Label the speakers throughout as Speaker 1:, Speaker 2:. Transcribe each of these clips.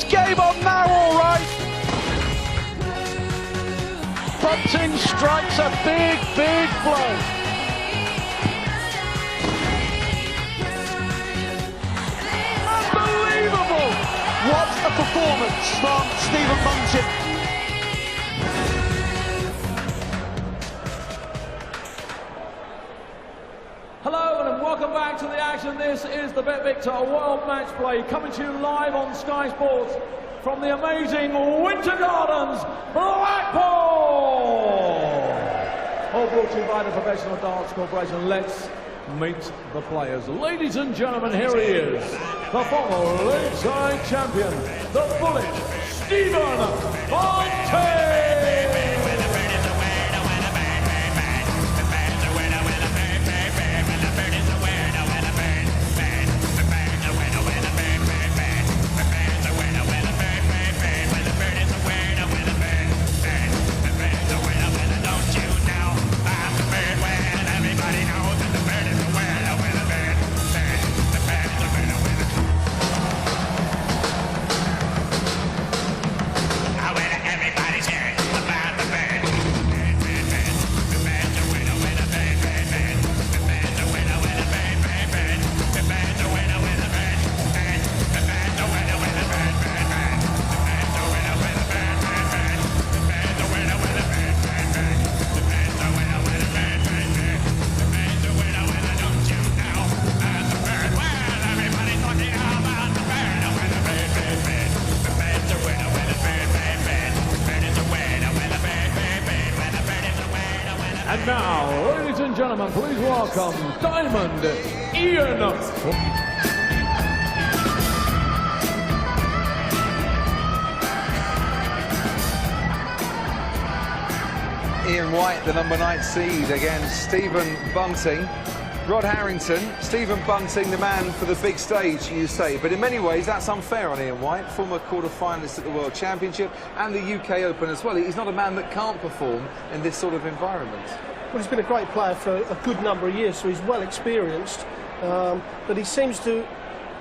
Speaker 1: It's game on now, all right. Bunting strikes a big, big blow. Unbelievable!
Speaker 2: What a performance from Stephen Bunting.
Speaker 3: Hello and welcome back to the action. This is the Bet Victor World Match Play coming to you live on Sky Sports from the amazing Winter Gardens, Blackpool. All brought to you by the Professional Darts Corporation. Let's meet the players. Ladies and gentlemen, here he is, the former league side champion, the Bullet, Stephen Bunting. And now, ladies and gentlemen, please welcome Diamond Ian.
Speaker 4: Ian White, the number 9 seed, against Stephen Bunting. Rod Harrington, Stephen Bunting, the man for the big stage, you say. But in many ways, that's unfair on Ian White, former quarter-finalist at the World Championship and the UK Open as well. He's not a man that can't perform in this sort of environment.
Speaker 5: Well, he's been a great player for a good number of years, so he's well experienced. But he seems to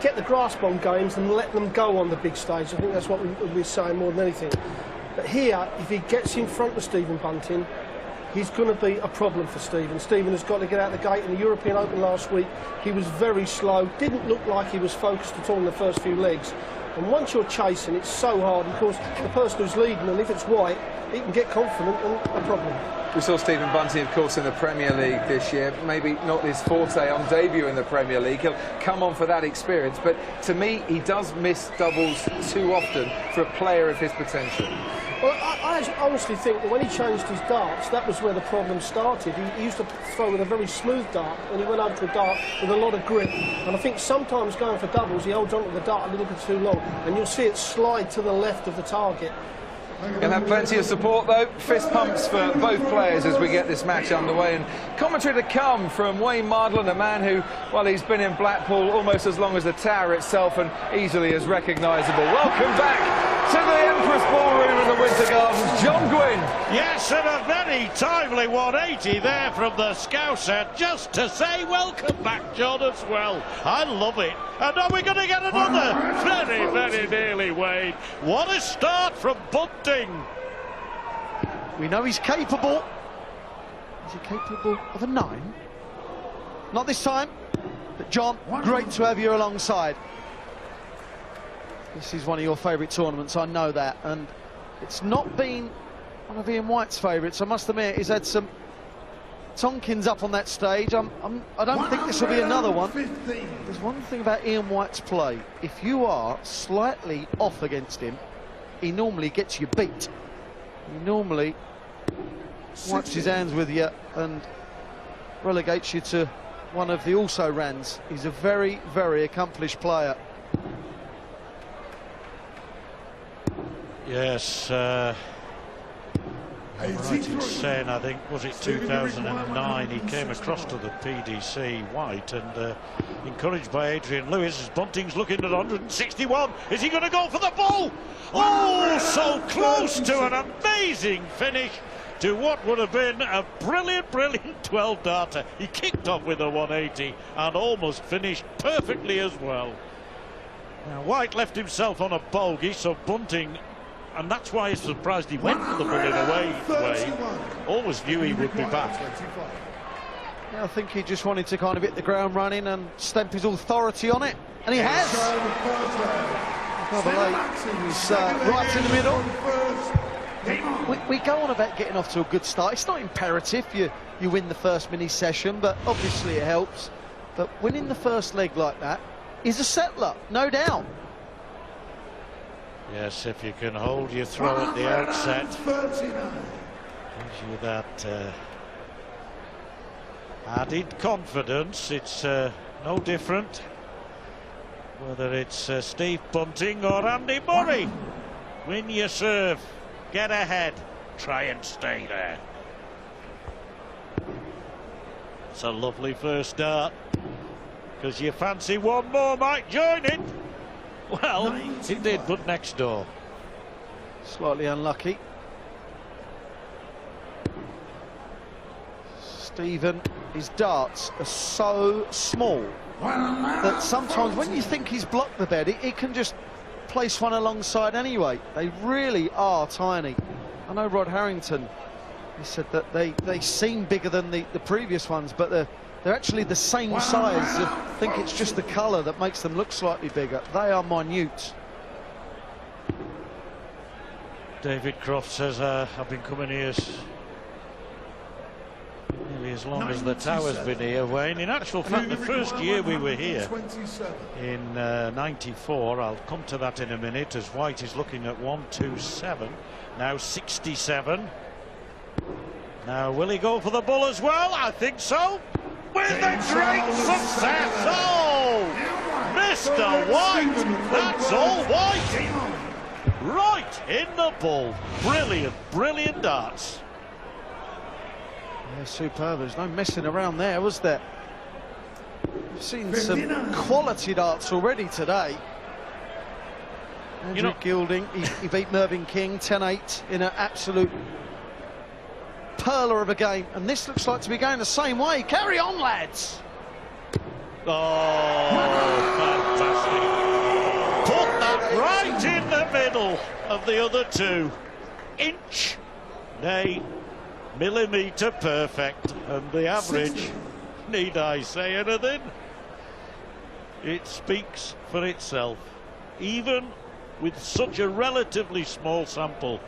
Speaker 5: get the grasp on games and let them go on the big stage. I think that's what we're saying more than anything. But here, if he gets in front of Stephen Bunting, he's going to be a problem for Stephen. Stephen has got to get out the gate. In the European Open last week, he was very slow, didn't look like he was focused at all in the first few legs. And once you're chasing, it's so hard. And of course, the person who's leading, and if it's White, he can get confident and a problem.
Speaker 4: We saw Stephen Bunting, of course, in the Premier League this year. Maybe not his forte on debut in the Premier League. He'll come on for that experience. But to me, he does miss doubles too often for a player of his potential.
Speaker 5: Well, I honestly think that when he changed his darts, that was where the problem started. He used to throw with a very smooth dart, and he went over to a dart with a lot of grip. And I think sometimes going for doubles, he holds onto the dart a little bit too long, and you'll see it slide to the left of the target.
Speaker 4: Going to have plenty of support, though. Fist pumps for both players as we get this match underway. And commentary to come from Wayne Mardlin, a man who, well, he's been in Blackpool almost as long as the tower itself and easily as recognisable. Welcome back to the Empress Ballroom in the Winter Gardens, John Gwynn.
Speaker 6: Yes, and a very timely 180 there from the Scouser, just to say welcome back, John, as well. I love it. And are we going to get another? Very, very nearly, Wayne. What a start from Bunting.
Speaker 2: We know he's capable. Is he capable of a 9? Not this time. But John, great to have you alongside. This is one of your favourite tournaments, I know that, and it's not been one of Ian White's favourites. I must admit, he's had some Tonkins up on that stage. I don't think this will be another one. There's one thing about Ian White's play. If you are slightly off against him, he normally gets you beat. He normally wipes his hands with you and relegates you to one of the also-rans. He's a very, very accomplished player.
Speaker 6: Yes, I'm right in saying, I think, was it 2009, he came across to the PDC White and encouraged by Adrian Lewis as Bunting's looking at 161. Is he going to go for the ball? Oh, so close to an amazing finish to what would have been a brilliant, brilliant 12-darter. He kicked off with a 180 and almost finished perfectly as well. Now, White left himself on a bogey, so Bunting, and that's why he's surprised he went for the ball in a way. Always knew he would be back.
Speaker 2: Yeah, I think he just wanted to kind of hit the ground running and stamp his authority on it, and he has. Rather late. He's right in the middle. We go on about getting off to a good start. It's not imperative you win the first mini session, but obviously it helps. But winning the first leg like that is a settler, no doubt.
Speaker 6: Yes, if you can hold your throw at the outset, gives you that added confidence. It's no different whether it's Steve Bunting or Andy Murray. Win your serve, get ahead, try and stay there. It's a lovely first start, because you fancy one more might join it. Well, it did, but next door.
Speaker 2: Slightly unlucky. Stephen, his darts are so small that sometimes when you think he's blocked the bed, he can just place one alongside anyway. They really are tiny. I know Rod Harrington, he said that they seem bigger than the previous ones, but they're actually the same size. I think it's just the colour that makes them look slightly bigger. They are minute.
Speaker 6: David Croft says, I've been coming here nearly as long as the tower's been here, Wayne. In actual fact, the first year we were here in 94, I'll come to that in a minute, as White is looking at 127, now 67. Now, will he go for the bull as well? I think so. With a great success. Oh, Mr. White, that's all White. Right in the bull. Brilliant, brilliant darts.
Speaker 2: Yeah, superb. There's no messing around there, was there? We've seen some quality darts already today. Andrew Gilding, he beat Mervyn King 10-8 in an absolute perler of a game, and this looks like to be going the same way. Carry on, lads.
Speaker 6: Oh, fantastic. Put that right in the middle of the other two. Inch, nay, millimetre perfect, and the average, need I say anything? It speaks for itself. Even with such a relatively small sample,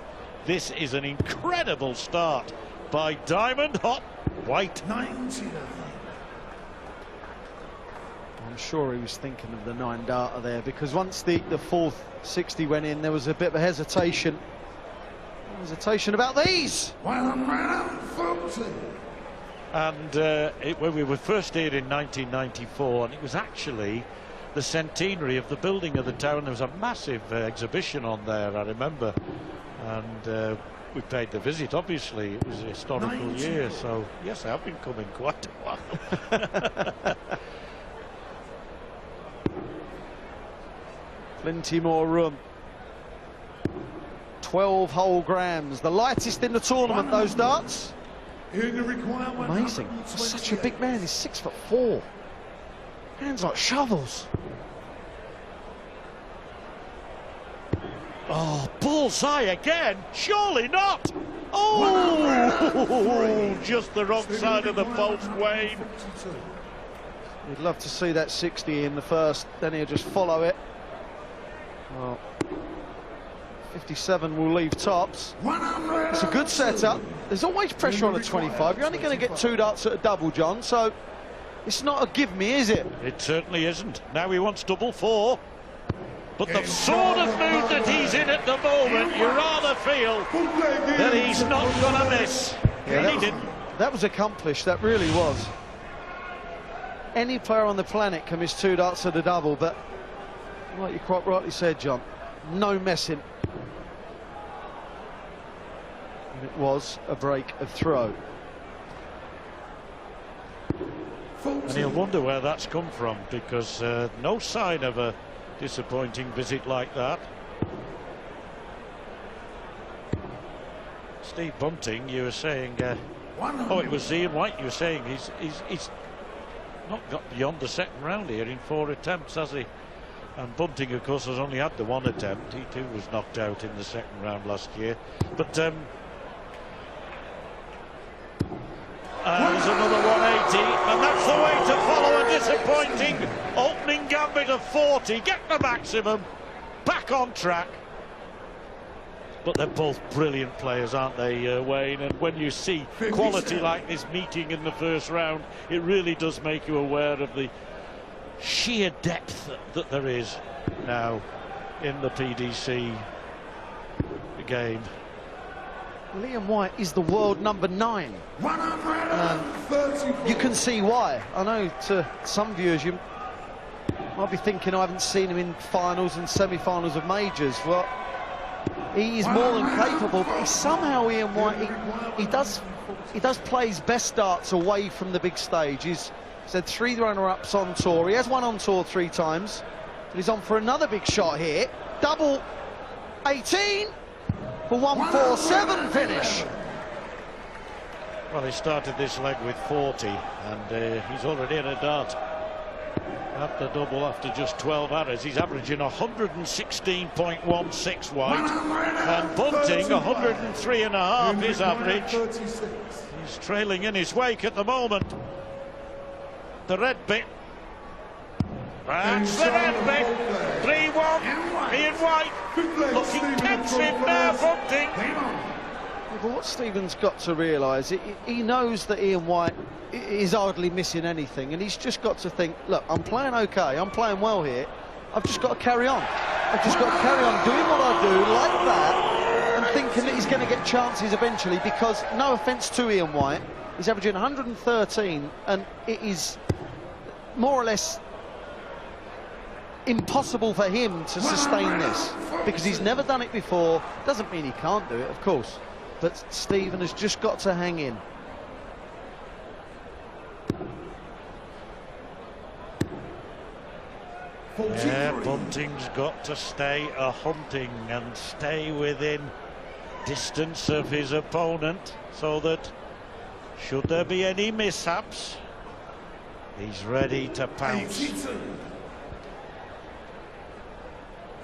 Speaker 6: this is an incredible start by Diamond Hot White.
Speaker 3: 99.
Speaker 2: I'm sure he was thinking of the 9 darter there, because once the fourth 60 went in, there was a bit of a hesitation. About these.
Speaker 6: And when we were first here in 1994, and it was actually the centenary of the building of the town. There was a massive exhibition on there, I remember, and we paid the visit. Obviously it was a historical year, so yes, I have been coming quite a while.
Speaker 2: Plenty more room. 12 whole grams, the lightest in the tournament, those darts. Amazing. Such a big man, he's 6'4". Hands like shovels.
Speaker 6: Oh, bullseye again? Surely not. Oh, just the wrong side of the post, Wayne.
Speaker 2: We'd love to see that 60 in the first, then he'll just follow it. Well, 57 will leave tops. It's a good setup. There's always pressure on a 25. You're only going to get 2 darts at a double, John, so it's not a give me, is it?
Speaker 6: It certainly isn't. Now he wants double 4. But the sort of mood that he's in at the moment, you rather feel that he's not going to miss.
Speaker 2: Yeah, that was accomplished, that really was. Any player on the planet can miss 2 darts at a double, but like you quite rightly said, John, no messing. And it was a break of throw.
Speaker 6: And he'll wonder where that's come from, because no sign of a disappointing visit like that. Steve Bunting, you were saying, oh, it was Ian White, you were saying he's not got beyond the second round here in 4 attempts, has he? And Bunting, of course, has only had the one attempt. He too was knocked out in the second round last year. But there's another 180, and that's the way to follow a disappointing opening gambit of 40. Get the maximum, back on track. But they're both brilliant players, aren't they, Wayne? And when you see quality like this meeting in the first round, it really does make you aware of the sheer depth that there is now in the PDC game.
Speaker 2: Liam White is the world number 9. You can see why. I know to some viewers you might be thinking I haven't seen him in finals and semi-finals of majors. Well, he is more than capable, but somehow Ian White, he does play his best darts away from the big stage. He's had 3 runner-ups on tour. He has won on tour 3 times. But he's on for another big shot here. Double 18 for 147 finish.
Speaker 6: Well, he started this leg with 40, and he's already in a dart at the double after just 12 arrows. He's averaging 116.16 White, and Bunting 103.5 his average. He's trailing in his wake at the moment. The red bit. That's the red bit. 3-1. Ian White looking pensive now, Bunting.
Speaker 2: But what Stephen's got to realise, he knows that Ian White is hardly missing anything, and he's just got to think, look, I'm playing okay, I'm playing well here, I've just got to carry on. I've just got to carry on doing what I do like that, and thinking that he's going to get chances eventually, because, no offence to Ian White, he's averaging 113, and it is more or less impossible for him to sustain this, because he's never done it before. Doesn't mean he can't do it, of course, but Stephen has just got to hang in.
Speaker 6: Yeah, Bunting's got to stay hunting and stay within distance of his opponent, so that should there be any mishaps, he's ready to pounce.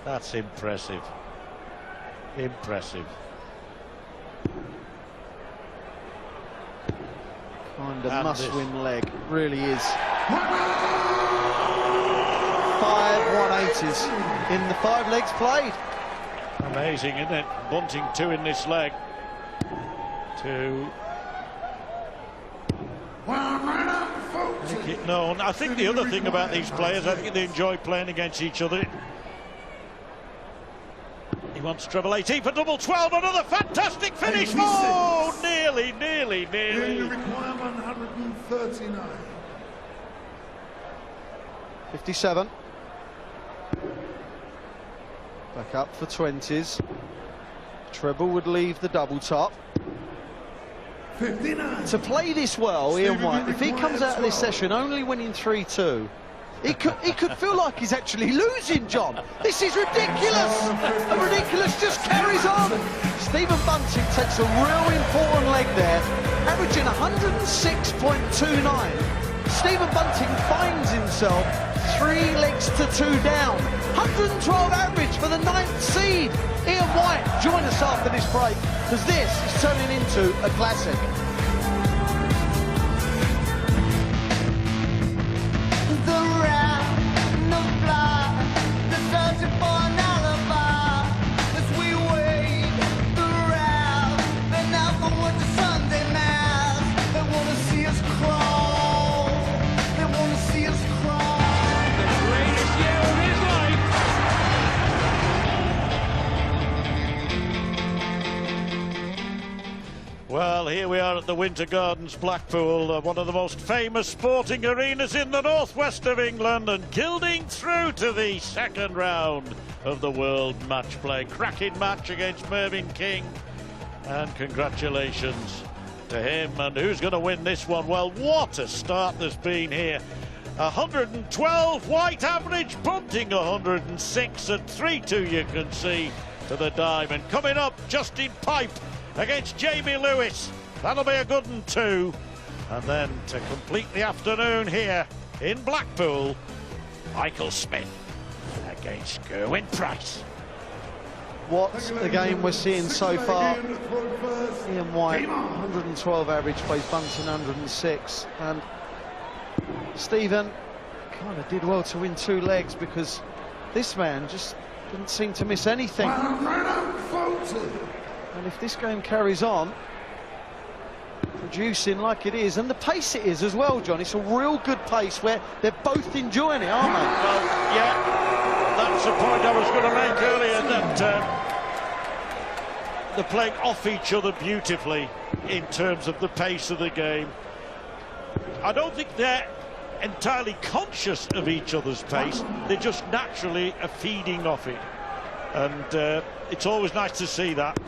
Speaker 6: That's impressive. Impressive.
Speaker 2: Kind of must-win leg, really is. 5 180s in the 5 legs played.
Speaker 6: Amazing, isn't it? Bunting 2 in this leg. 2. Make it known. I think the other thing about these players, I think they enjoy playing against each other. He wants treble 18 for double 12. Another fantastic finish. Oh, nearly.
Speaker 7: The requirement 139.
Speaker 2: 57. Back up for 20s. Treble would leave the double top.
Speaker 7: 59.
Speaker 2: To play this well, Ian White, if he comes out of this session only winning 3-2, he could feel like he's actually losing, John. This is ridiculous. And ridiculous just carries on. Stephen Bunting takes a real important leg there, averaging 106.29. Stephen Bunting finds himself 3 legs to 2 down. 112 average for the 9th seed. Ian White, join us after this break, because this is turning into a classic.
Speaker 6: Well, here we are at the Winter Gardens, Blackpool, one of the most famous sporting arenas in the northwest of England, and gilding through to the second round of the World Matchplay. Cracking match against Mervyn King, and congratulations to him. And who's going to win this one? Well, what a start there's been here. 112 White average, Bunting 106, and 3-2 you can see to the diamond. Coming up, Justin Pipe against Jamie Lewis. That'll be a good one too. And then to complete the afternoon here in Blackpool, Michael Smith again. against Gerwyn Price.
Speaker 2: What a game we're seeing so far. Ian White, 112 average, plays Bunting 106, and Stephen kind of did well to win 2 legs because this man just didn't seem to miss anything. And if this game carries on, producing like it is, and the pace it is as well, John, it's a real good pace where they're both enjoying it, aren't they?
Speaker 6: Well, yeah, that's the point I was going to make earlier, that they're playing off each other beautifully in terms of the pace of the game. I don't think they're entirely conscious of each other's pace, they just naturally are feeding off it, and it's always nice to see that,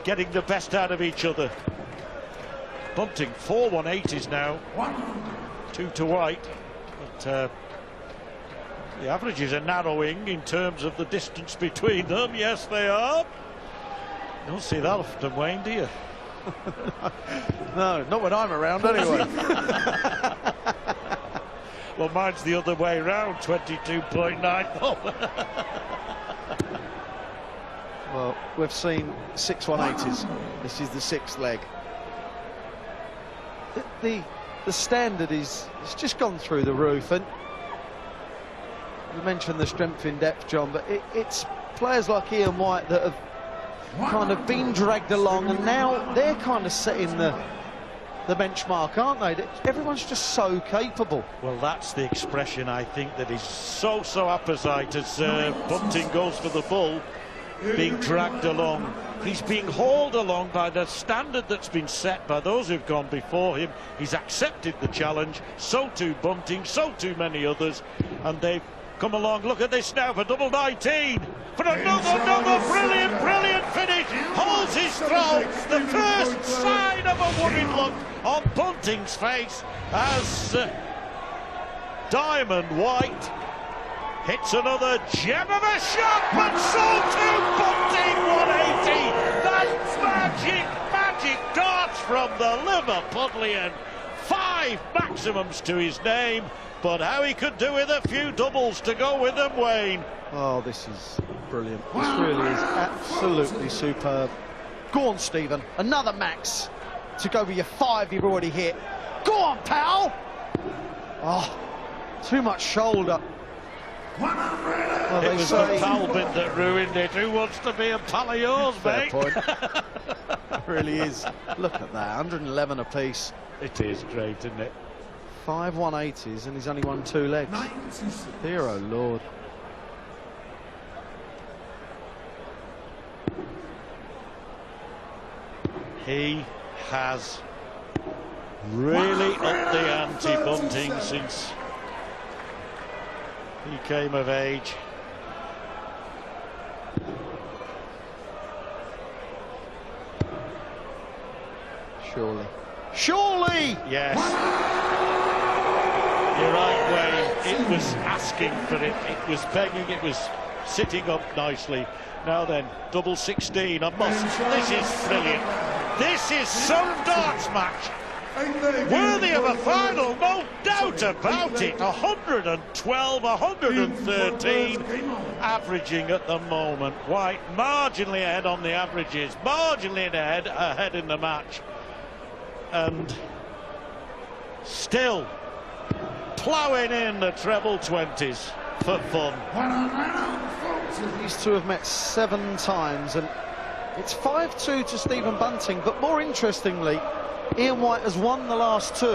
Speaker 6: getting the best out of each other. Bunting 4-1-80s now, 2 to White, but the averages are narrowing in terms of the distance between them. Yes, they are. You don't see that often, Wayne, do you?
Speaker 2: No, not when I'm around anyway.
Speaker 6: Well, mine's the other way round, 22.9.
Speaker 2: Well, we've seen 6 180s. This is the 6th leg. The standard is, it's just gone through the roof, and you mentioned the strength in depth, John, but it's players like Ian White that have kind of been dragged along, and now they're kind of setting the benchmark, aren't they? Everyone's just so capable.
Speaker 6: Well, that's the expression, I think, that is so apposite as Bunting goes for the bull, being dragged along. He's being hauled along by the standard that's been set by those who've gone before him. He's accepted the challenge, so too Bunting, so too many others, and they've come along. Look at this now for double 19. For another brilliant finish. Holds his throw. The first sign of a worried look on Bunting's face as Diamond White hits another gem of a shot, but so too Bunting 180. That's magic darts from the Liverpudlian. 5 maximums to his name, but how he could do with a few doubles to go with them, Wayne.
Speaker 2: Oh, this is brilliant. This really is absolutely superb. Go on, Stephen. Another max to go with your 5 you've already hit. Go on, pal. Oh, too much shoulder. Well,
Speaker 6: it was the pal bit that ruined it. Who wants to be a pal of yours,
Speaker 2: fair
Speaker 6: mate?
Speaker 2: Point. It really is. Look at that, 111 apiece.
Speaker 6: It is great, isn't it?
Speaker 2: 5 180s, and he's only won 2 legs. Dear oh Lord.
Speaker 6: He has really upped the ante, Bunting, since he came of age.
Speaker 2: Surely!
Speaker 6: Yes. You're right, Wayne. It was asking for it. It was begging. It was sitting up nicely. Now then, double 16, a must. This is brilliant. This is some darts match. Worthy of a final, no doubt about it. 112, 113 averaging at the moment. White marginally ahead on the averages, marginally ahead in the match, and still ploughing in the treble 20s for fun.
Speaker 2: These two have met 7 times, and it's 5-2 to Stephen Bunting, but more interestingly, Ian White has won the last 2.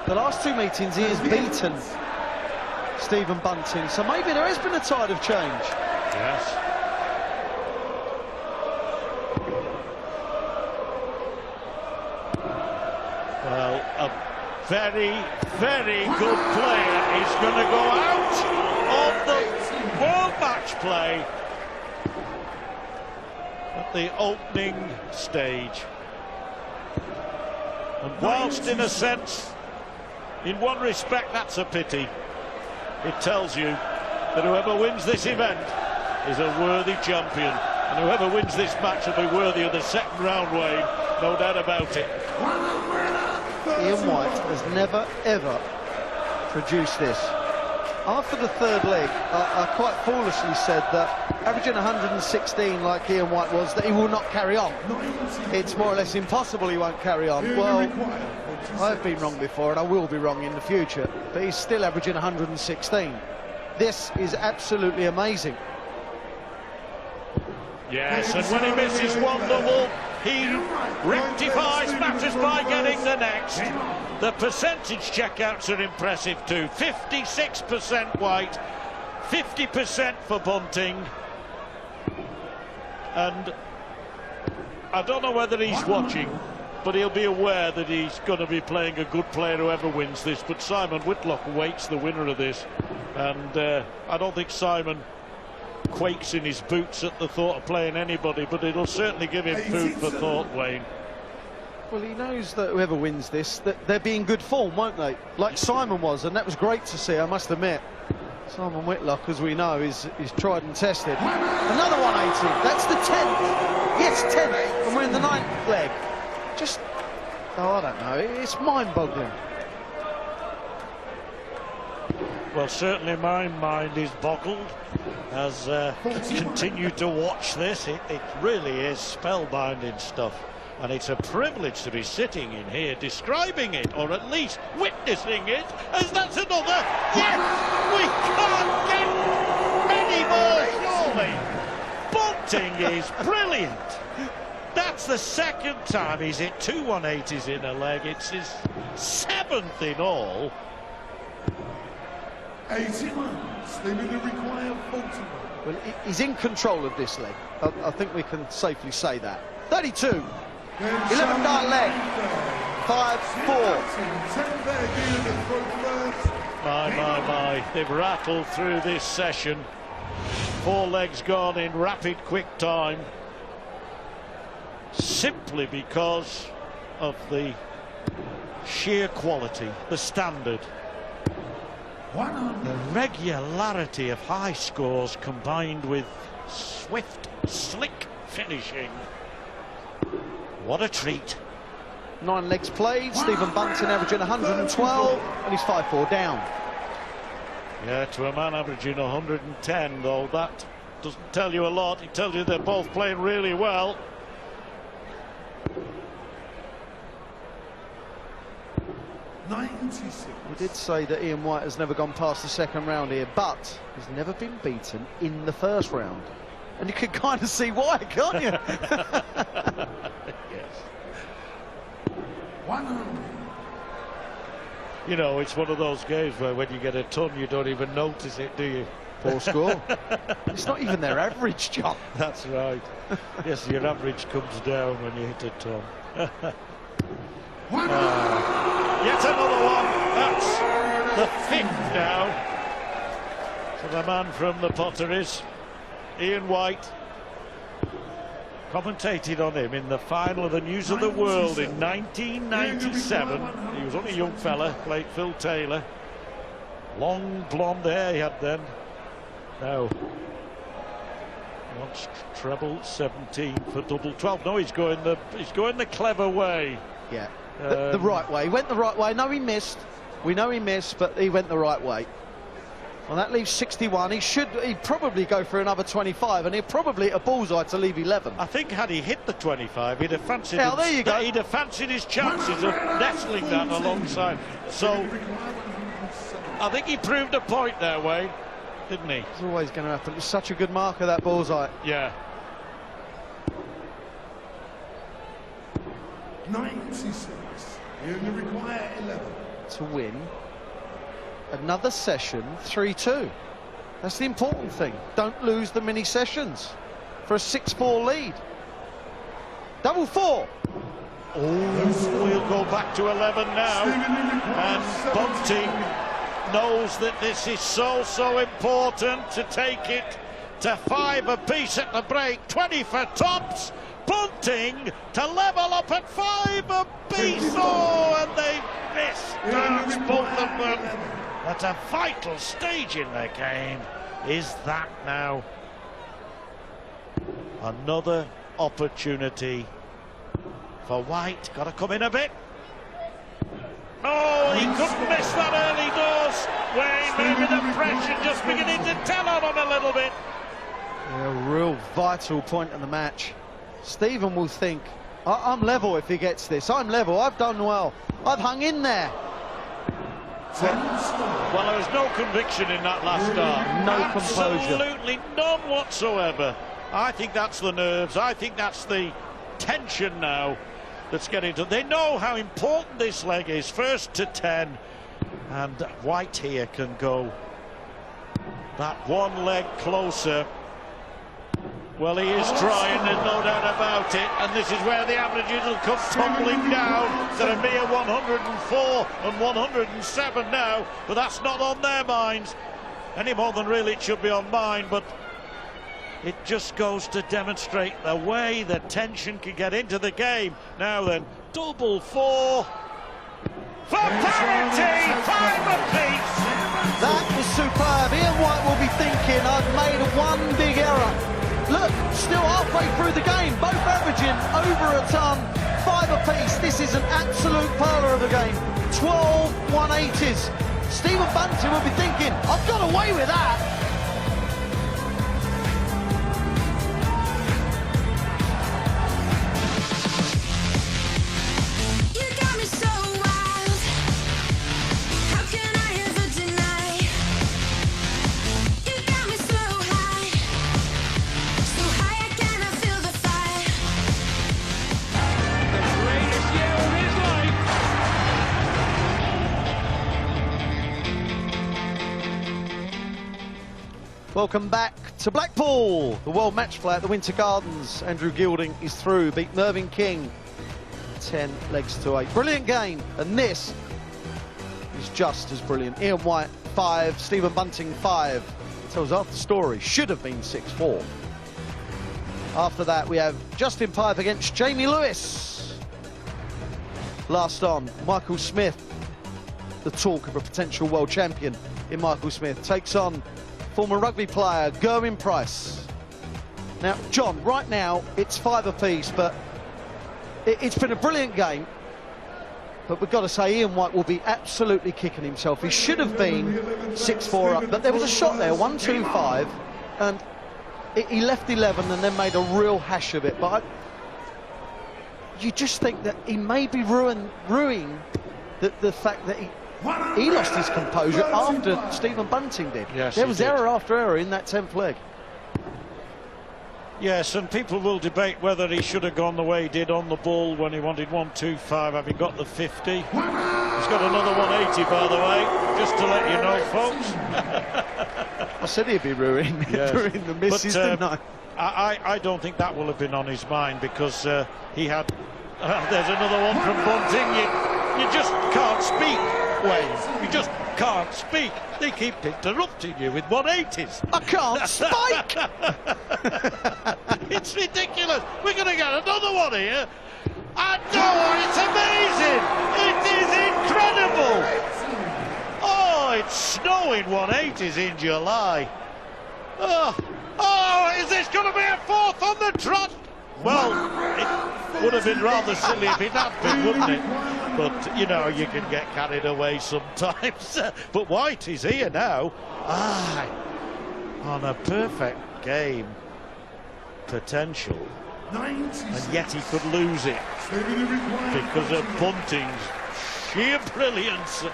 Speaker 2: The last 2 meetings he has beaten Stephen Bunting, so maybe there has been a tide of change.
Speaker 6: Yes. Well, a very good player is going to go out on the World Matchplay at the opening stage. And whilst in a sense, in one respect, that's a pity, it tells you that whoever wins this event is a worthy champion, and whoever wins this match will be worthy of the second round, Wayne, no doubt about it.
Speaker 2: Ian White has never ever produced this. After the third leg, I quite foolishly said that averaging 116 like Ian White was, that he will not carry on. It's more or less impossible he won't carry on. Well, I've been wrong before and I will be wrong in the future, but he's still averaging 116. This is absolutely amazing.
Speaker 6: Yes, and when he misses one double, he rectifies matters by getting the next. The percentage checkouts are impressive too. 56% White, 50% for Bunting. And I don't know whether he's watching, but he'll be aware that he's going to be playing a good player whoever wins this. But Simon Whitlock awaits the winner of this. And I don't think Simon quakes in his boots at the thought of playing anybody, but it'll certainly give him food for thought, Wayne.
Speaker 2: Well, he knows that whoever wins this, that they'll be in good form, won't they? Like Simon was, and that was great to see, I must admit. Simon Whitlock, as we know, is tried and tested. Another 180, that's the 10th. Yes, 10th, and we're in the 9th leg. Just, oh, I don't know, it's mind-boggling.
Speaker 6: Well, certainly my mind is boggled as continue to watch this. It really is spellbinding stuff, and it's a privilege to be sitting in here describing it, or at least witnessing it, as that's another. Yes, we can't get many more, surely. Bunting is brilliant. That's the second time he's hit 2 180s in a leg. It's his 7th in all.
Speaker 7: 81, leaving the required 41.
Speaker 2: Well, he's in control of this leg. I think we can safely say that. 32, 11-dart leg, 5-4.
Speaker 6: My, they've rattled through this session. 4 legs gone in rapid, quick time. Simply because of the sheer quality, the standard. The regularity of high scores combined with swift, slick finishing. What a treat.
Speaker 2: 9 legs played, Stephen Bunting averaging 112, and he's 5-4 down.
Speaker 6: Yeah, to a man averaging 110, though, that doesn't tell you a lot. It tells you they're both playing really well.
Speaker 2: We did say that Ian White has never gone past the second round here, but he's never been beaten in the first round. And you can kind of see why, can't you?
Speaker 6: Yes. You know, it's one of those games where when you get a ton, you don't even notice it, do you?
Speaker 2: Poor score. It's not even their average, John.
Speaker 6: That's right. Yes, your average comes down when you hit a ton. Yet another one. That's the 5th now. So the man from the Potteries, Ian White, commentated on him in the final of the News of the World in 1997. He was only a young fella, played Phil Taylor. Long blonde hair he had then. Now, once treble, 17 for double 12. No, he's going the clever way.
Speaker 2: Yeah. The right way. He went the right way. No, he missed. We know he missed, but he went the right way. Well, that leaves 61. He'd probably go for another 25, and he'll probably hit a bullseye to leave 11.
Speaker 6: I think had he hit the 25, he'd have fancied.
Speaker 2: Yeah, there you go.
Speaker 6: He'd have fancied his chances of nestling that alongside. So I think he proved a point there, Wayne, didn't he?
Speaker 2: It's always going to happen. It's such a good marker, that bullseye.
Speaker 6: Yeah.
Speaker 7: 96. You only require 11.
Speaker 2: To win another session 3-2. That's the important thing. Don't lose the mini sessions for a 6-4 lead. Double 4.
Speaker 6: Oh, we'll go back to 11 now. And Bunting knows that this is so important to take it to 5 apiece at the break. 20 for tops. Bunting to level up at 5 apiece. Oh, and they missed. That's both of them. That's a vital stage in their game. Is that now? Another opportunity for White. Got to come in a bit. Oh, he couldn't miss that early doors. Wayne, maybe the pressure just beginning to tell on him a little bit.
Speaker 2: Yeah, a real vital point in the match. Stephen will think, I'm level if he gets this. I'm level. I've done well. I've hung in there.
Speaker 6: Well, there was no conviction in that last start.
Speaker 2: No composure.
Speaker 6: Absolutely none whatsoever. I think that's the nerves. I think that's the tension now that's getting to. They know how important this leg is. First to 10, and White here can go that one leg closer. Well, he is trying, there's no doubt about it, and this is where the averages will come tumbling down to a mere 104 and 107 now, but that's not on their minds any more than really it should be on mine. But it just goes to demonstrate the way the tension can get into the game. Now then, double four for parity, 5 apiece.
Speaker 2: That was superb. Ian White will be thinking, I've made one big error. Look, still halfway through the game, both averaging over a ton, 5 apiece. This is an absolute pearler of a game. 12 180s. Stephen Bunting will be thinking, I've got away with that. Welcome back to Blackpool, the World Matchplay at the Winter Gardens. Andrew Gilding is through, beat Mervyn King 10 legs to 8. Brilliant game, and this is just as brilliant. Ian White 5, Stephen Bunting 5. Tells half the story, should have been 6-4. After that we have Justin Pipe against Jamie Lewis. Last on, Michael Smith, the talk of a potential world champion in Michael Smith, takes on former rugby player Gerwyn Price. Now, John, right now it's 5 apiece, but it's been a brilliant game. But we've got to say, Ian White will be absolutely kicking himself. He should have been 6-4 up, but there was a shot there, 1-2-5, and he left 11 and then made a real hash of it. But you just think that he may be ruining the fact that he lost his composure after Stephen Bunting did.
Speaker 6: Yes,
Speaker 2: there was error after error in that 10th leg.
Speaker 6: Yes, and people will debate whether he should have gone the way he did on the ball when he wanted 1-2-5, having got the 50. He's got another 180, by the way, just to let you know, folks.
Speaker 2: I said he'd be ruining the misses, didn't I?
Speaker 6: I don't think that will have been on his mind, because he had... there's another one from Bunting. You just can't speak, Wayne. You just can't speak. They keep interrupting you with 180s.
Speaker 2: I can't spike!
Speaker 6: It's ridiculous. We're going to get another one here. I know, it's amazing. It is incredible. Oh, it's snowing 180s in July. Oh, is this going to be a 4th on the trot? Well, it would have been rather silly if it had been, wouldn't it? But, you know, you can get carried away sometimes. But White is here now. On a perfect game potential. And yet he could lose it because of Bunting's sheer brilliance.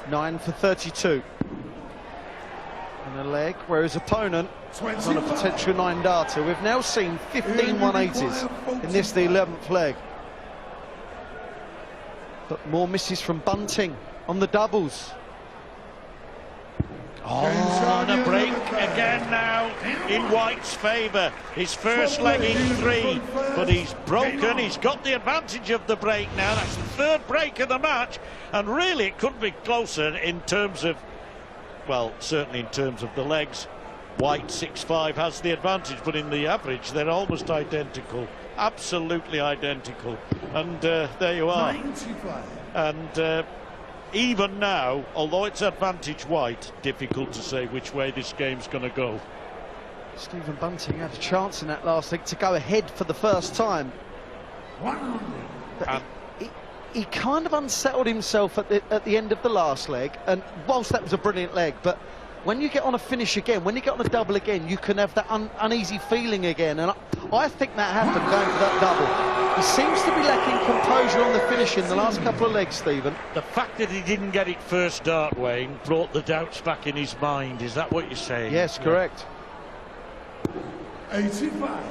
Speaker 2: 9 for 32. And a leg where his opponent is on a potential 9-darter. We've now seen 15 180s in this, the 11th leg. But more misses from Bunting on the doubles.
Speaker 6: Oh, and a break again now in White's favour. His first leg in 3, but he's broken. He's got the advantage of the break now. That's the 3rd break of the match, and really it couldn't be closer in terms of, well, certainly in terms of the legs. White 6-5 has the advantage, but in the average they're almost identical, absolutely identical. And there you are.
Speaker 7: 95.
Speaker 6: And even now, although it's advantage White, difficult to say which way this game's going to go.
Speaker 2: Stephen Bunting had a chance in that last leg to go ahead for the first time.
Speaker 7: 100.
Speaker 2: But he kind of unsettled himself at the end of the last leg, and whilst that was a brilliant leg, but when you get on a finish again, when you get on a double again, you can have that uneasy feeling again, and I think that happened going for that double. He seems to be lacking composure on the finish in the last couple of legs, Stephen.
Speaker 6: The fact that he didn't get it first dart, Wayne, brought the doubts back in his mind. Is that what you're saying?
Speaker 2: Yes, correct.
Speaker 7: 85.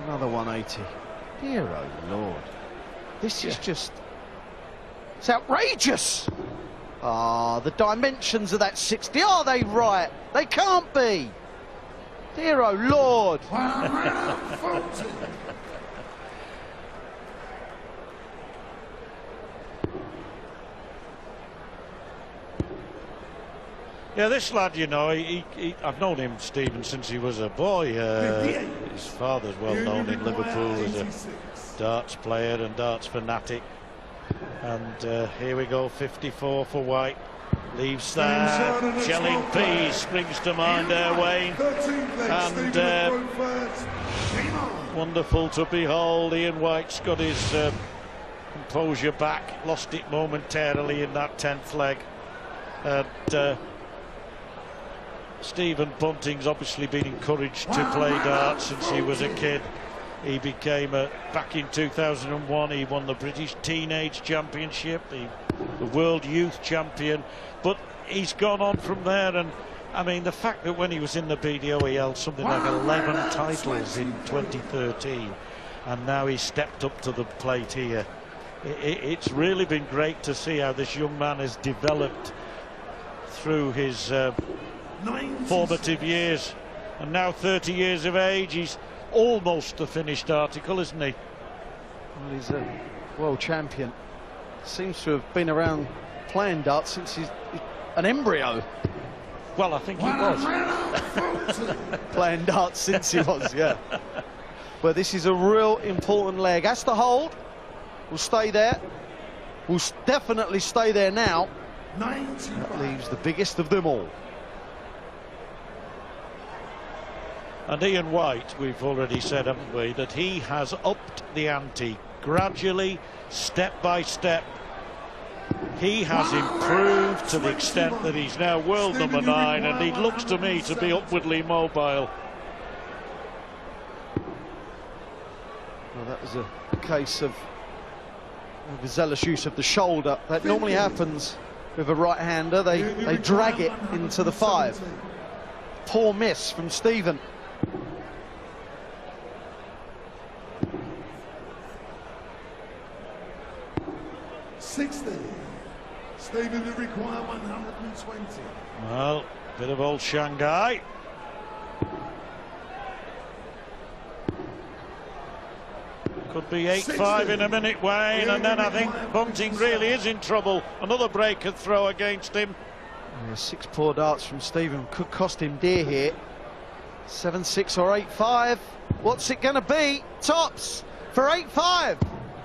Speaker 2: Another 180. Dear oh Lord. This is just... It's outrageous. Ah, the dimensions of that 60, are they right? They can't be. Dear oh Lord.
Speaker 6: Yeah, this lad, you know, I've known him, Stephen, since he was a boy. His father's well known in Liverpool as a darts player and darts fanatic. And here we go, 54 for White. Leaves that. Shelling P springs to mind there, Wayne. And wonderful to behold. Ian White's got his composure back. Lost it momentarily in that 10th leg. And Stephen Bunting's obviously been encouraged to play darts since he was a kid. He became back in 2001, he won the British Teenage Championship, the World Youth Champion, but he's gone on from there. And I mean, the fact that when he was in the BDO he held something like 11 titles in 2013, and now he's stepped up to the plate here. It's really been great to see how this young man has developed through his formative years, and now 30 years of age, he's almost a finished article, isn't he?
Speaker 2: Well, he's a world champion. Seems to have been around playing darts since he's an embryo.
Speaker 6: Well, I think he was.
Speaker 2: Playing darts since he was, yeah. But this is a real important leg. That's the hold. We'll stay there. We'll definitely stay there now. That leaves the biggest of them all.
Speaker 6: And Ian White, we've already said, haven't we, that he has upped the ante gradually, step by step. He has improved to the extent that he's now world number 9, and he looks to me to be upwardly mobile.
Speaker 2: Well, that was a case of overzealous use of the shoulder. That normally happens with a right-hander. They drag it into the 5. Poor miss from Stephen.
Speaker 7: Stephen, you require 120.
Speaker 6: Well, bit of old Shanghai. Could be 8-5 in a minute, Wayne, and then I think Bunting really is in trouble. Another break and throw against him.
Speaker 2: Yeah, 6 poor darts from Stephen could cost him dear here. 7-6 or 8-5. What's it going to be? Tops for 8-5.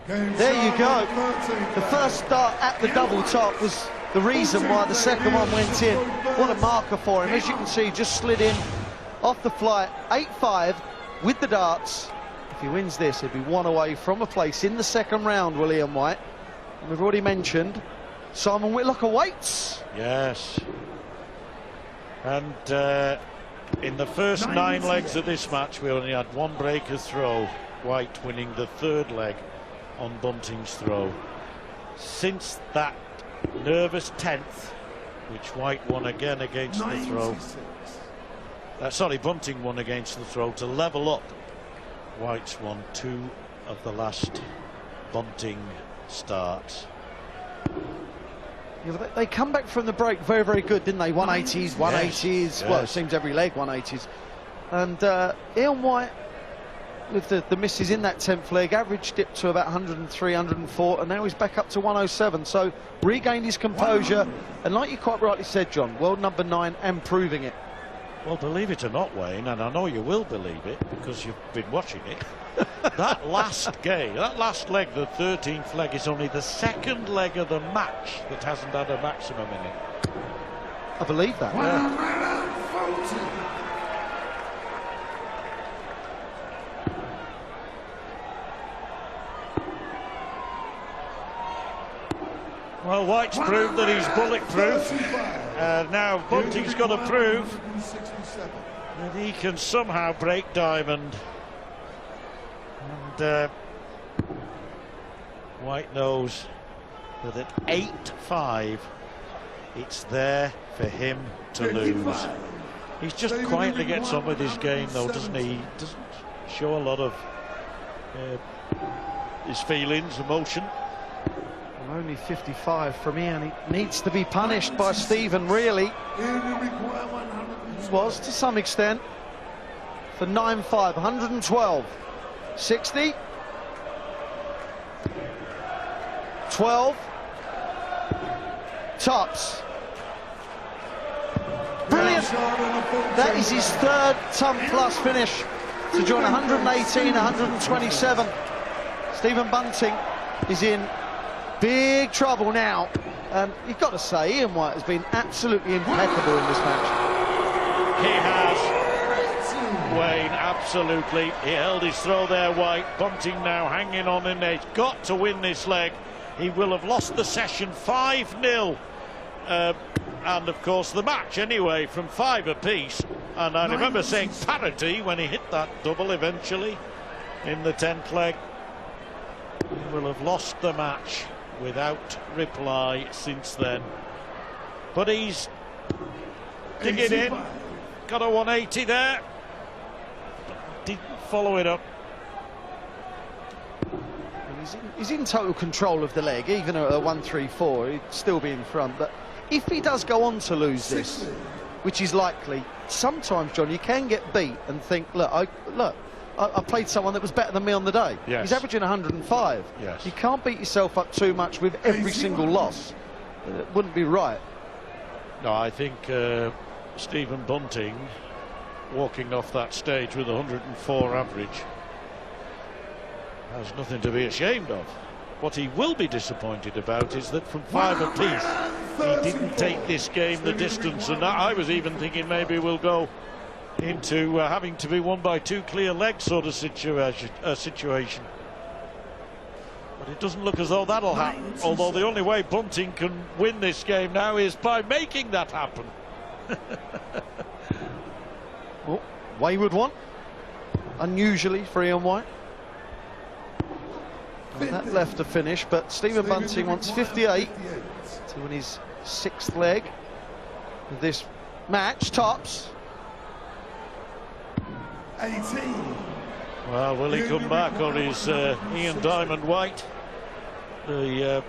Speaker 2: There you go. The first dart at the double top was the reason why the second one went in. What a marker for him. As you can see, just slid in off the flight. 8-5 with the darts. If he wins this, he'll be 1 away from a place in the second round, will Ian White. And we've already mentioned Simon Whitlock awaits.
Speaker 6: Yes. And in the first 9 legs of this match, we only had 1 breaker throw. White winning the 3rd leg on Bunting's throw. Since that nervous 10th, which White won again against the throw. Sorry, Bunting won against the throw to level up. White's won 2 of the last Bunting starts.
Speaker 2: Yeah, they come back from the break very, very good, didn't they? 180s, 180s.
Speaker 6: Yes.
Speaker 2: Well, it seems every leg 180s. And Ian White, with the misses in that 10th leg, average dipped to about 103, 104, and now he's back up to 107. So regained his composure, and like you quite rightly said, John, world number 9 and proving it.
Speaker 6: Well, believe it or not, Wayne, and I know you will believe it because you've been watching it, that last game, that last leg, the 13th leg, is only the 2nd leg of the match that hasn't had a maximum in it.
Speaker 2: I believe that. Yeah.
Speaker 6: Well, White's proved that he's bulletproof. Now Bunting's got to prove that he can somehow break Diamond. And White knows that at 8-5, it's there for him to lose. He just quietly gets on with his game, though, doesn't he? He doesn't show a lot of his feelings, emotion.
Speaker 2: Well, only 55 from Ian. He needs to be punished by Stephen, really. He was, to some extent, for 9-5, 112. 60. 12. Tops. Brilliant. That is his third ton-plus finish to join 118, 127. Stephen Bunting is in big trouble now. And you've got to say, Ian White has been absolutely impeccable in this match.
Speaker 6: He has, Wayne, absolutely. He held his throw there, White. Bunting now hanging on in there. He's got to win this leg. He will have lost the session 5-0. And of course the match anyway from 5 apiece. And I remember saying parity when he hit that double eventually in the 10th leg. He will have lost the match without reply since then. But he's digging in. Got a 180 there. But didn't follow it up.
Speaker 2: He's in total control of the leg, even at a 1-3-4, he'd still be in front. But if he does go on to lose this, which is likely, sometimes, John, you can get beat and think, look, I played someone that was better than me on the day.
Speaker 6: Yes.
Speaker 2: He's averaging 105.
Speaker 6: Yes.
Speaker 2: You can't beat yourself up too much with every single loss. It wouldn't be right.
Speaker 6: No, I think Stephen Bunting walking off that stage with 104 average has nothing to be ashamed of. What he will be disappointed about is that from 5 apiece he didn't take this game the distance, and I was even thinking maybe we'll go into having to be won by 2 clear legs sort of situation. But it doesn't look as though that'll happen, although the only way Bunting can win this game now is by making that happen.
Speaker 2: Well, wayward one, unusually for Ian White. Well, that left a finish, but Stephen Bunting wants 58 to win his 6th leg of this match. Tops.
Speaker 7: 18.
Speaker 6: Well, will he come back, or is Ian Diamond White, the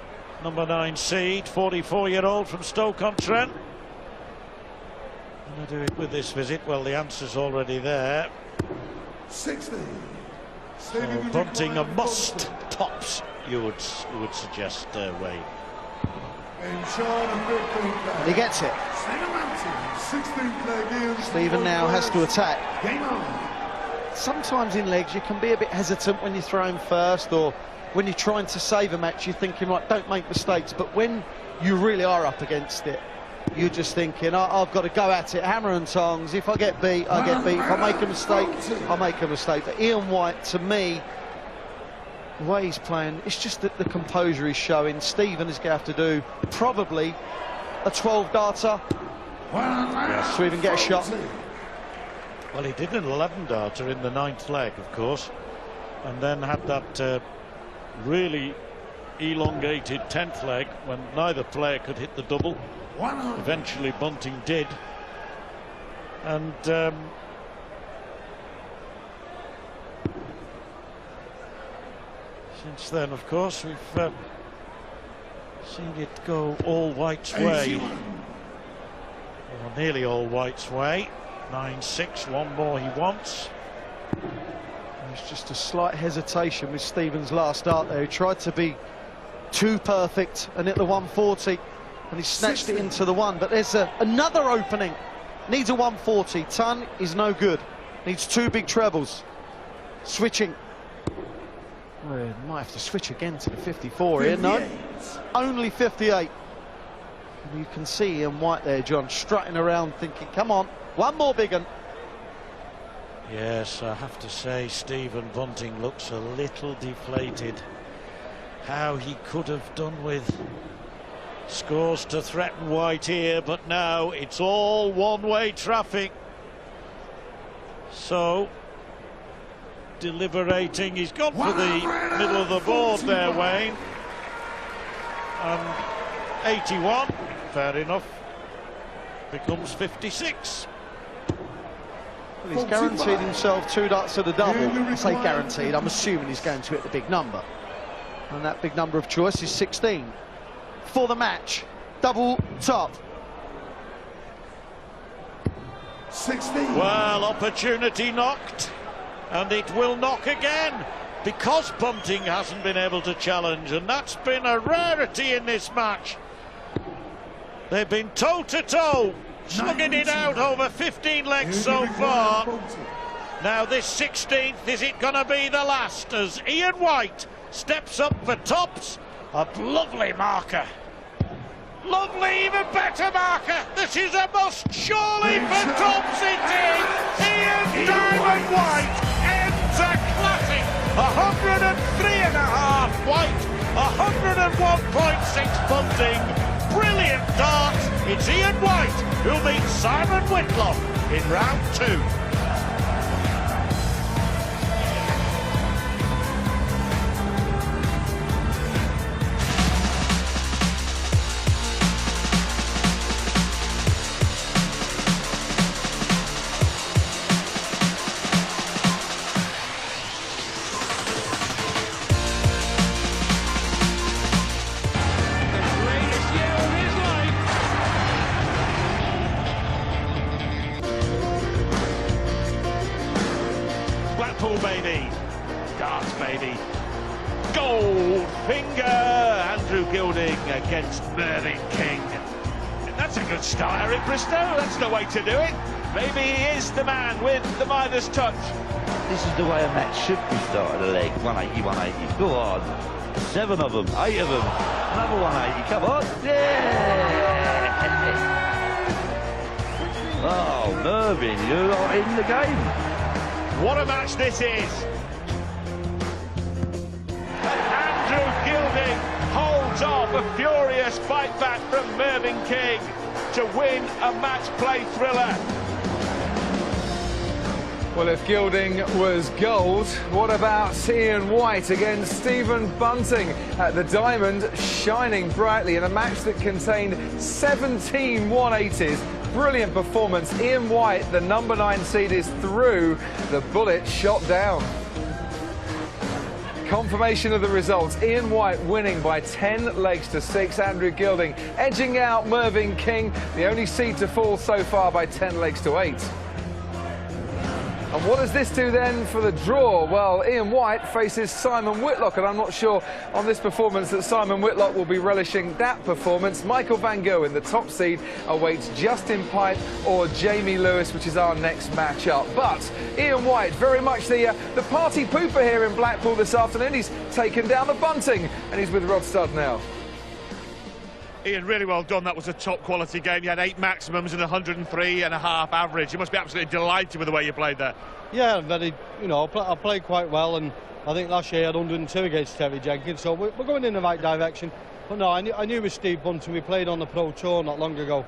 Speaker 6: number 9 seed, 44-year-old from Stoke-on-Trent, going to do it with this visit? Well, the answer's already there.
Speaker 7: 60.
Speaker 6: So Bunting a must. Tops, you would suggest, Wayne.
Speaker 2: And he gets it. Stephen now has to attack. Sometimes in legs you can be a bit hesitant when you're throwing first, or when you're trying to save a match, you're thinking, right, don't make mistakes. But when you really are up against it, you're just thinking, I've got to go at it, hammer and tongs. If I get beat, I get beat. If I make a mistake, I make a mistake. But Ian White, to me, the way he's playing, it's just that the composure he's showing. Stephen is going to have to do probably a 12-darter to even get a shot.
Speaker 6: Well, he did an 11-darter in the 9th leg, of course, and then had that really elongated 10th leg when neither player could hit the double. Eventually Bunting did, and since then, of course, we've seen it go all White's way, or nearly all White's way. 9-6, one more he wants.
Speaker 2: There's just a slight hesitation with Stephen's last dart there. He tried to be too perfect and hit the 140, and he snatched it into the 1. But there's another opening. Needs a 140. Ton is no good. Needs 2 big trebles. Switching. Well, might have to switch again to the 54 here. No, only 58. And you can see Ian White there, John, strutting around thinking, come on, one more big one.
Speaker 6: Yes, I have to say Stephen Bunting looks a little deflated. How he could have done with Scores to threaten White here, but now it's all one-way traffic. So, deliberating, he's gone for the middle of the board there, Wayne. And 81, fair enough, becomes 56.
Speaker 2: Well, he's guaranteed himself 2 darts to the double. I say guaranteed, I'm assuming he's going to hit the big number. And that big number of choice is 16. For the match, double top.
Speaker 7: 16.
Speaker 6: Well, opportunity knocked, and it will knock again, because Bunting hasn't been able to challenge, and that's been a rarity in this match. They've been toe-to-toe, slugging it out over 15 legs so far. Now this 16th, is it going to be the last, as Ian White steps up for tops? A lovely marker. Lovely, even better marker. This is a must, surely, for tops it is. Ian Diamond White ends a classic. 103.5 White, 101.6 Bunting. Brilliant darts. It's Ian White who'll beat Simon Whitlock in round 2. Baby, darts baby, Goldfinger, Andrew Gilding against Mervyn King. That's a good start, Eric Bristow, that's the way to do it. Maybe he is the man with the Midas touch.
Speaker 8: This is the way a match should be started, a leg, 180, 180, go on. 7 of them, 8 of them, another 180, come on, yeah! Oh, Mervyn, you are in the game.
Speaker 6: What a match this is. Andrew Gilding holds off a furious fight back from Mervyn King to win a match play thriller.
Speaker 4: Well, if Gilding was gold, what about Ian White against Stephen Bunting at the Diamond, shining brightly in a match that contained 17 180s. Brilliant performance. Ian White, the number 9 seed, is through. The bullet shot down. Confirmation of the results. Ian White winning by 10 legs to 6. Andrew Gilding edging out Mervyn King, the only seed to fall so far, by 10 legs to 8. And what does this do then for the draw? Well, Ian White faces Simon Whitlock, and I'm not sure on this performance that Simon Whitlock will be relishing that performance. Michael van Gerwen, the top seed, awaits Justin Pipe or Jamie Lewis, which is our next match-up. But Ian White, very much the party pooper here in Blackpool this afternoon. He's taken down the Bunting, and he's with Rod Studd now.
Speaker 9: Ian, really well done. That was a top quality game. You had 8 maximums and 103.5 average. You must be absolutely delighted with the way you played there.
Speaker 10: Yeah, very. You know, I played quite well, and I think last year I had 102 against Terry Jenkins, so we're going in the right direction. But no, I knew with Steve Bunting, we played on the Pro Tour not long ago.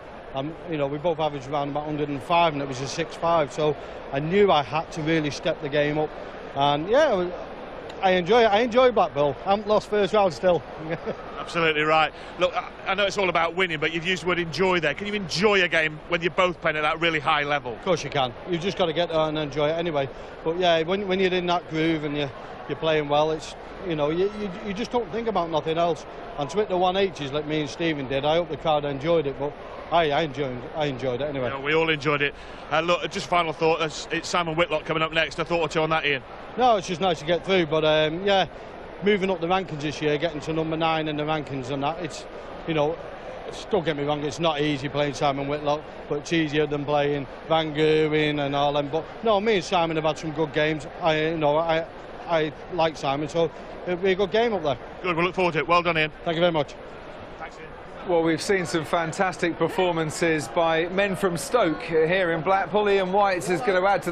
Speaker 10: You know, we both averaged around about 105, and it was a 6-5. So I knew I had to really step the game up, and yeah. I enjoy it. I enjoy Blackpool. I haven't lost first round still.
Speaker 9: Absolutely right. Look, I know it's all about winning, but you've used the word enjoy there. Can you enjoy a game when you're both playing at that really high level?
Speaker 10: Of course you can. You've just got to get there and enjoy it anyway. But yeah, when you're in that groove and you're playing well, it's, you know, you just don't think about nothing else. And to hit the 180s like me and Stephen did, I hope the crowd enjoyed it. But I enjoyed it anyway.
Speaker 9: Yeah, we all enjoyed it. Look, just final thought. It's Simon Whitlock coming up next. A thought or two on that, Ian?
Speaker 10: No, it's just nice to get through. But yeah, moving up the rankings this year, getting to number 9 in the rankings and that, it's, you know, don't get me wrong, it's not easy playing Simon Whitlock, but it's easier than playing Van Gerwen and all them. But no, me and Simon have had some good games. I like Simon, so it'll be a good game up there.
Speaker 9: Good, we'll look forward to it. Well done, Ian.
Speaker 10: Thank you very much.
Speaker 9: Thanks, Ian.
Speaker 4: Well, we've seen some fantastic performances by men from Stoke here in Blackpool. Ian White is going to add to that.